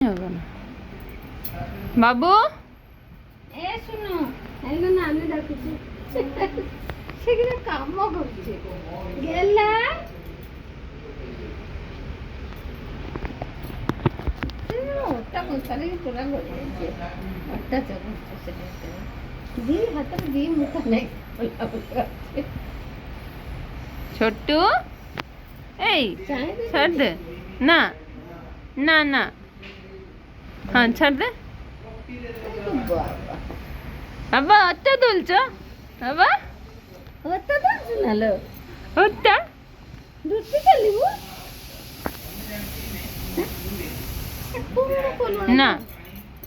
হবে না বাবু এ শুনো এখন আমি ডাকুছি সেখানে কাম করছে গেলা ওটা কোথায় পুরা গড়িয়েছে ওটা চলছে সেটা দি হাতে দি মুখা নেই ছোট্টু এই ছাড় দে না না না হ্যাঁ ছাড় দে বাবা অত্তা তুলছ বাবা ওটা তো শোনালো অত্তা দুটি চালিব না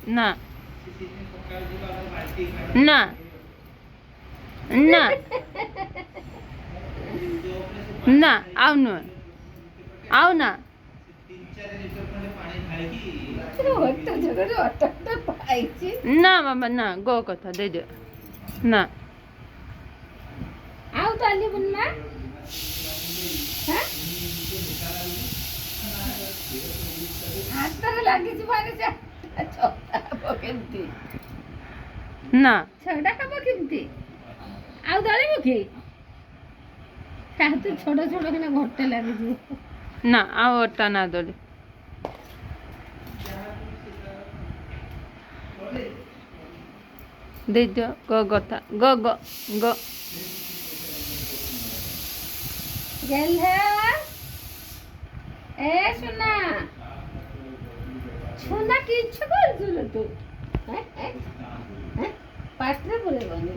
না না না না আও না আও না ওটা জোরে ওটা পাইছি না বাবা না গো কথা দে দে না আও তালি বন্না হ্যাঁ হাতটা লাগিছি মানে যা ছটা কেমতি না ছটা খাবো কেমতি ଆଉ ଦଳିବୁ କି କାହାକୁ ଛୋଟ ଛୋଟ କିନା ଘରଟେ ଲାଗିଛି ନା ଆଉ ଅଟା ନା ଦଳି ଦେଇଦିଅ ଗ କଥା ଗ ଗ ଗ ଗେଲ୍ହା ଏ ସୁନା ସୁନା କିଛୁ କରୁଥିଲୁ ତୁ ପାଟିରେ ପୁରେଇବନି